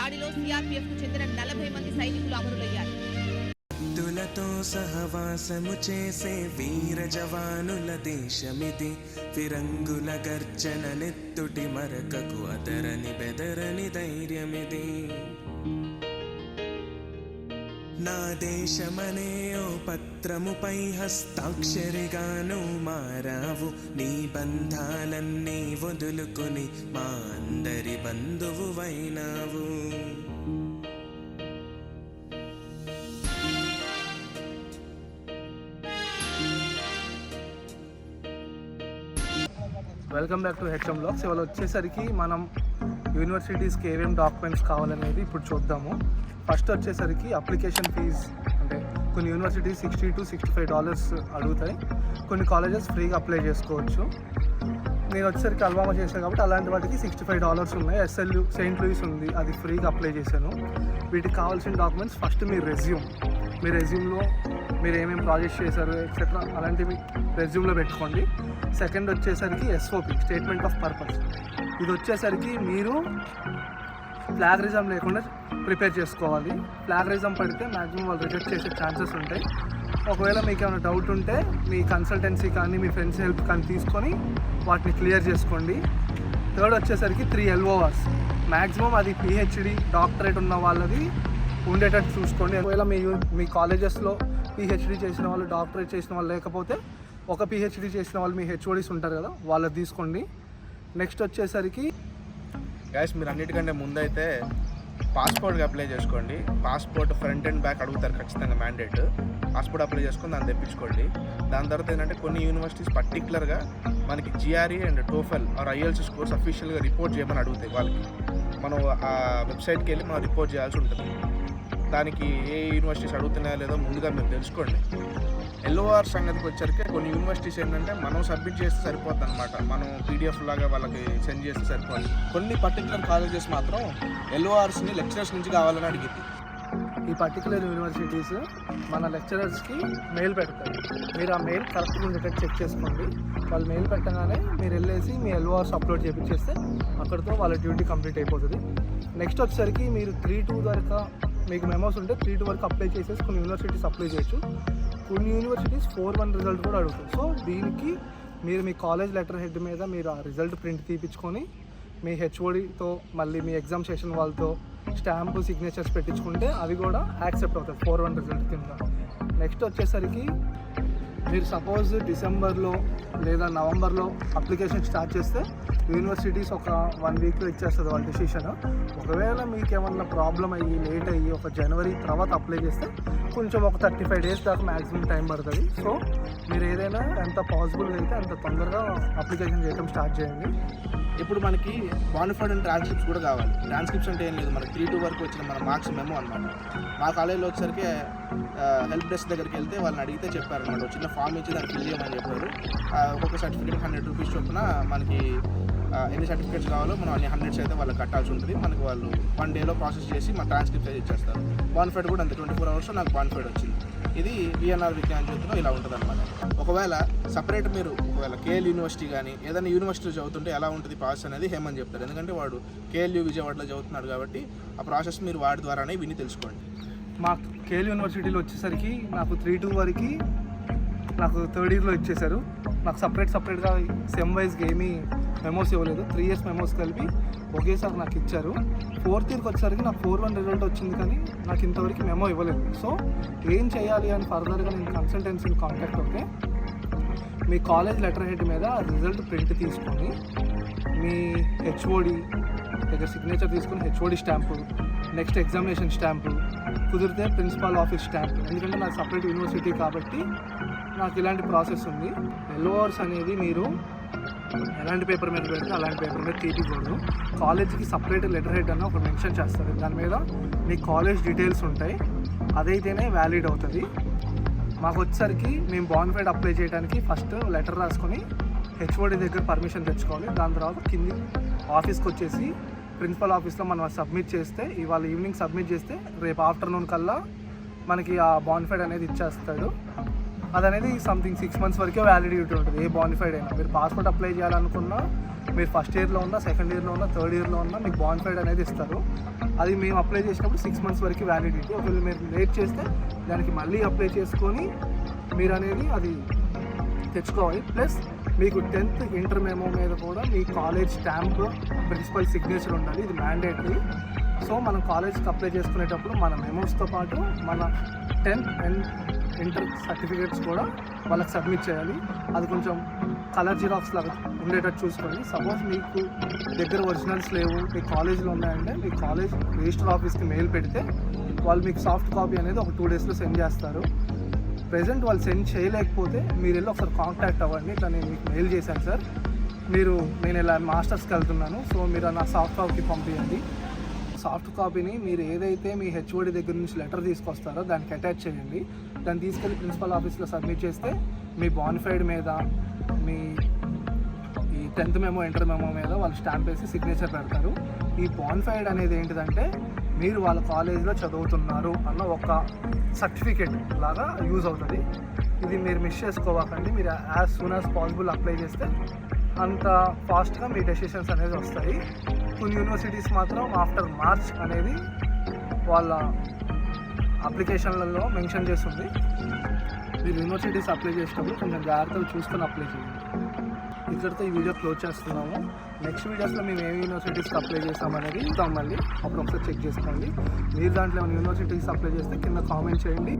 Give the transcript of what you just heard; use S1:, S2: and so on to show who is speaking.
S1: దాడిలో సిఆర్పీఎఫ్ కు చెందిన 40 మంది సైనికులు అమరులయ్యారు.
S2: తులతో సహవాసము చేసే వీర జవానుల దేశమిది, ఫిరంగుల గర్జన నెత్తుటి మరకకు అదరని బెదరని ధైర్యమిది. నా దేశమనే ఓ పత్రముపై హస్తాక్షరిగాను మారావు, నీ బంధాలన్నీ వదులుకొని మా అందరి బంధువువైనావు.
S3: Welcome back to HM blogs. ఇవాళ వచ్చేసరికి మనం యూనివర్సిటీస్కి ఏమేమి డాక్యుమెంట్స్ కావాలనేది ఇప్పుడు చూద్దాము. ఫస్ట్ వచ్చేసరికి అప్లికేషన్ ఫీజ్, అంటే కొన్ని యూనివర్సిటీస్ $60 to $65 అడుగుతాయి, కొన్ని కాలేజెస్ ఫ్రీగా అప్లై చేసుకోవచ్చు. నేను వచ్చేసరికి అల్వామా చేశాను కాబట్టి అలాంటి వాటికి $65 ఉన్నాయి. SLU సెయింట్ లూయిస్ ఉంది, అది ఫ్రీగా అప్లై చేశాను. వీటికి కావాల్సిన డాక్యుమెంట్స్ ఫస్ట్ మీ రెజ్యూమ్లో మీరు ఏమేమి ప్రాజెక్ట్స్ చేశారు ఎక్సెట్రా అలాంటివి రెజ్యూమ్లో పెట్టుకోండి. సెకండ్ వచ్చేసరికి SOP, స్టేట్మెంట్ ఆఫ్ పర్పస్. ఇది వచ్చేసరికి మీరు ప్లాగరిజం లేకుండా ప్రిపేర్ చేసుకోవాలి. ప్లాగరిజం పడితే మ్యాక్సిమం వాళ్ళు రిజెక్ట్ చేసే ఛాన్సెస్ ఉంటాయి. ఒకవేళ మీకు ఏమైనా డౌట్ ఉంటే మీ కన్సల్టెన్సీ కానీ మీ ఫ్రెండ్స్ హెల్ప్ కానీ తీసుకొని వాటిని క్లియర్ చేసుకోండి. థర్డ్ వచ్చేసరికి 3 LORs, మ్యాక్సిమం అది PhD డాక్టరేట్ ఉన్న వాళ్ళది ఉండేటట్టు చూసుకోండి. ఒకవేళ మీ కాలేజెస్లో PhD చేసిన వాళ్ళు, డాక్టరేట్ చేసిన వాళ్ళు లేకపోతే ఒక PhD చేసిన వాళ్ళు మీ HODs ఉంటారు కదా, వాళ్ళది తీసుకోండి. నెక్స్ట్ వచ్చేసరికి
S4: గైస్, మీరు అన్నిటికంటే ముందైతే పాస్పోర్ట్కి అప్లై చేసుకోండి. పాస్పోర్ట్ ఫ్రంట్ అండ్ బ్యాక్ అడుగుతారు ఖచ్చితంగా, మ్యాండేట్. పాస్పోర్ట్ అప్లై చేసుకొని దాన్ని తెప్పించుకోండి. దాని తర్వాత ఏంటంటే కొన్ని యూనివర్సిటీస్ పర్టికులర్గా మనకి GRE and TOEFL or IELTS scores అఫీషియల్గా రిపోర్ట్ చేయమని అడుగుతాయి. వాళ్ళకి మనం ఆ వెబ్సైట్కి వెళ్ళి మనం రిపోర్ట్ చేయాల్సి ఉంటుంది. దానికి ఏ యూనివర్సిటీస్ అడుగుతున్నాయో లేదో ముందుగా మీరు తెలుసుకోండి. LOR సంగతికి వచ్చరికి కొన్ని యూనివర్సిటీస్ ఏంటంటే మనం సబ్మిట్ చేస్తే సరిపోద్ది అనమాట, మనం PDF లాగా వాళ్ళకి సెండ్ చేస్తే సరిపోద్ది. కొన్ని పర్టికులర్ కాలేజెస్ మాత్రం LORస్ని లెక్చరర్స్ నుంచి కావాలని అడిగింది.
S3: ఈ పర్టికులర్ యూనివర్సిటీస్ మన లెక్చరర్స్కి మెయిల్ పెడతారు. మీరు ఆ మెయిల్ కరెక్ట్గా ఉండేటట్టు చెక్ చేసుకోండి. వాళ్ళు మెయిల్ పెట్టగానే మీరు వెళ్ళేసి మీ LORs అప్లోడ్ చేయించేస్తే అక్కడితో వాళ్ళ డ్యూటీ కంప్లీట్ అయిపోతుంది. నెక్స్ట్ వచ్చేసరికి మీరు 3-2 వరకు మీకు మెమోస్ ఉంటే 3-2 వరకు అప్లై చేసేసి కొన్ని యూనివర్సిటీస్ అప్లై చేయొచ్చు. కొన్ని యూనివర్సిటీస్ 4-1 రిజల్ట్ కూడా అడుగుతాయి. సో దీనికి మీరు మీ కాలేజ్ లెటర్ హెడ్ మీద మీరు ఆ రిజల్ట్ ప్రింట్ తీపించుకొని మీ HODతో మళ్ళీ మీ ఎగ్జామ్ సెషన్ వాళ్ళతో స్టాంపు సిగ్నేచర్స్ పెట్టించుకుంటే అవి కూడా యాక్సెప్ట్ అవుతాయి 4-1 రిజల్ట్ కింద. నెక్స్ట్ వచ్చేసరికి మీరు సపోజ్ డిసెంబర్లో లేదా నవంబర్లో అప్లికేషన్ స్టార్ట్ చేస్తే యూనివర్సిటీస్ ఒక 1 వీక్లో ఇచ్చేస్తుంది వాళ్ళ డెసిషన్. ఒకవేళ మీకు ఏమన్నా ప్రాబ్లం అయ్యి లేట్ అయ్యి ఒక జనవరి తర్వాత అప్లై చేస్తే కొంచెం ఒక 35 days దాకా మ్యాక్సిమం టైం పడుతుంది. సో మీరు ఏదైనా ఎంత పాసిబుల్ అయితే అంత తొందరగా అప్లికేషన్ చేయడం స్టార్ట్ చేయండి.
S4: ఇప్పుడు మనకి బానిఫైడ్ అండ్ ట్రాన్స్క్రిప్ట్స్ కూడా కావాలి. ట్రాన్స్క్రిప్ట్స్ అంటే ఏం లేదు, మనకి 3-2 వరకు వచ్చిన మన మార్క్స్ మెమో అనమాట. మా కాలేజీలో వచ్చేసరికి హెల్ప్ డెస్క్ దగ్గరికి వెళ్తే వాళ్ళని అడిగితే చెప్పారనమాట, ఒక చిన్న ఫామ్ ఇచ్చి దాన్ని ఫిల్ చేయమని చెప్పారు. ఒక్కొక్క సర్టిఫికేట్ $100 చొప్పున మనకి ఎన్ని సర్టిఫికేట్స్ కావాలో మనం అన్ని 100s అయితే వాళ్ళకి కట్టాల్సి ఉంటుంది. మనకి వాళ్ళు 1 dayలో ప్రాసెస్ చేసి మన ట్రాన్స్క్రిప్ట్ అయితే ఇచ్చేస్తారు. బానిఫైడ్ కూడా అంతే, 24 hours నాకు బానిఫైడ్ వచ్చింది. ఇది VNR విజ్ఞాన జ్యోతిలో ఇలా ఉంటుంది అనమాట. ఒకవేళ సపరేట్ మీరు ఒకవేళ KL యూనివర్సిటీ కానీ ఏదైనా యూనివర్సిటీలో చదువుతుంటే ఎలా ఉంటుంది ప్రాసెస్ అనేది హేమని చెప్తారు. ఎందుకంటే వాడు KLU విజయవాడలో చదువుతున్నాడు కాబట్టి ఆ ప్రాసెస్ మీరు వాడి ద్వారానే విని తెలుసుకోండి.
S3: మా KL యూనివర్సిటీలో వచ్చేసరికి నాకు 3-2 వరకు నాకు థర్డ్ ఇయర్లో ఇచ్చేశారు. నాకు సపరేట్గా సెమ్ వైజ్గా ఏమీ మెమోస్ ఇవ్వలేదు. 3 years మెమోస్ కలిపి ఒకేసారి నాకు ఇచ్చారు. 4th yearకి వచ్చేసరికి నాకు 4-1 రిజల్ట్ వచ్చింది, కానీ నాకు ఇంతవరకు మెమో ఇవ్వలేదు. సో ఏం చేయాలి అని ఫర్దర్గా నేను కన్సల్టెన్సీని కాంటాక్ట్ అవుతే మీ కాలేజ్ లెటర్ హెడ్ మీద రిజల్ట్ ప్రింట్ తీసుకొని మీ HOD దగ్గర సిగ్నేచర్ తీసుకొని HOD stamp, next examination stamp, కుదిరితే ప్రిన్సిపాల్ ఆఫీస్ స్టాంప్. ఎందుకంటే నాకు సపరేట్ యూనివర్సిటీ కాబట్టి నాకు ఇలాంటి ప్రాసెస్ ఉంది. LORs అనేది మీరు ఎలాంటి పేపర్ మీద పెడితే అలాంటి పేపర్ మీద తీయకూడదు. కాలేజ్కి సపరేట్ లెటర్ హెడ్ అన్న ఒకటి మెన్షన్ చేస్తారు, దాని మీద మీ కాలేజ్ డీటెయిల్స్ ఉంటాయి, అదైతేనే వ్యాలిడ్ అవుతుంది. మాకు వచ్చేసరికి మేము బానిఫైడ్ అప్లై చేయడానికి ఫస్ట్ లెటర్ రాసుకొని HOD దగ్గర పర్మిషన్ తెచ్చుకోవాలి. దాని తర్వాత కింది ఆఫీస్కి వచ్చేసి ప్రిన్సిపల్ ఆఫీస్లో మనం సబ్మిట్ చేస్తే, ఇవాళ ఈవినింగ్ సబ్మిట్ చేస్తే రేపు ఆఫ్టర్నూన్ కల్లా మనకి ఆ బానిఫైడ్ అనేది ఇచ్చేస్తాడు. అది అనేది సంథింగ్ 6 months వరకే వ్యాలిడిటీ ఉంటుంది. ఏ బానిఫైడ్ అయినా మీరు పాస్పోర్ట్ అప్లై చేయాలనుకున్నా, మీరు ఫస్ట్ ఇయర్లో ఉన్నా, సెకండ్ ఇయర్లో ఉన్నా, థర్డ్ ఇయర్లో ఉన్నా మీకు బానిఫైడ్ అనేది ఇస్తారు. అది మేము అప్లై చేసినప్పుడు 6 months వరకు వ్యాలిడిటీ. ఒకవేళ మీరు లేట్ చేస్తే దానికి మళ్ళీ అప్లై చేసుకొని మీరు అనేది అది తెచ్చుకోవాలి. ప్లస్ మీకు 10th ఇంటర్ మెమో మీద కూడా మీ కాలేజ్ స్టాంప్, ప్రిన్సిపల్ సిగ్నేచర్ ఉండాలి. ఇది మ్యాండేటరీ. సో మనం కాలేజ్కి అప్లై చేసుకునేటప్పుడు మన మెమోస్తో పాటు మన 10th అండ్ ఇంటర్ సర్టిఫికేట్స్ కూడా వాళ్ళకి సబ్మిట్ చేయాలి. అది కొంచెం కలర్ జిరాక్స్ లాగా ఉండేటట్టు చూసుకోండి. సపోజ్ మీకు దగ్గర ఒరిజినల్స్ లేవు, మీ కాలేజ్లో ఉన్నాయంటే మీ కాలేజ్ రిజిస్టర్ ఆఫీస్కి మెయిల్ పెడితే వాళ్ళు మీకు సాఫ్ట్ కాపీ అనేది ఒక 2 daysలో సెండ్ చేస్తారు. ప్రెజెంట్ వాళ్ళు సెండ్ చేయలేకపోతే మీరు వెళ్ళి ఒకసారి కాంటాక్ట్ అవ్వండి. ఇట్లా నేను మీకు మెయిల్ చేశాను సార్, నేను ఇలా మాస్టర్స్కి వెళ్తున్నాను, సో మీరు నా సాఫ్ట్ కాపీ పంపించండి. సాఫ్ట్ కాపీని మీరు ఏదైతే మీ హెచ్ఓడి దగ్గర నుంచి లెటర్ తీసుకొస్తారో దానికి అటాచ్ చేయండి. దాన్ని తీసుకెళ్ళి ప్రిన్సిపల్ ఆఫీస్లో సబ్మిట్ చేస్తే మీ బానిఫైడ్ మీద, మీ ఈ 10th మెమో, ఇంటర్ మెమో మీద వాళ్ళు స్టాంప్ వేసి సిగ్నేచర్ పెడతారు. ఈ బానిఫైడ్ అనేది ఏంటిదంటే మీరు వాళ్ళ కాలేజీలో చదువుతున్నారు అన్న ఒక సర్టిఫికేట్ లాగా యూజ్ అవుతుంది. ఇది మీరు మిస్ చేసుకోవాకండి. మీరు as soon as possible apply చేస్తే అంత ఫాస్ట్గా మీ డెసిషన్స్ అనేది వస్తాయి. కొన్ని యూనివర్సిటీస్ మాత్రం ఆఫ్టర్ మార్చ్ అనేది వాళ్ళ అప్లికేషన్లలో మెన్షన్ చేస్తుంది. మీరు యూనివర్సిటీస్ అప్లై చేసేటప్పుడు కొంచెం జాగ్రత్తగా చూసుకొని అప్లై చేయండి. ఇక్కడితో ఈ వీడియో క్లోజ్ చేస్తున్నాము. నెక్స్ట్ వీడియోస్లో మేము ఏ యూనివర్సిటీస్కి అప్లై చేస్తామనేది మళ్ళీ అప్పుడు ఒకసారి చెక్ చేసుకోండి. మీరు దాంట్లో ఏమైనా యూనివర్సిటీస్ అప్లై చేస్తే కింద కామెంట్ చేయండి.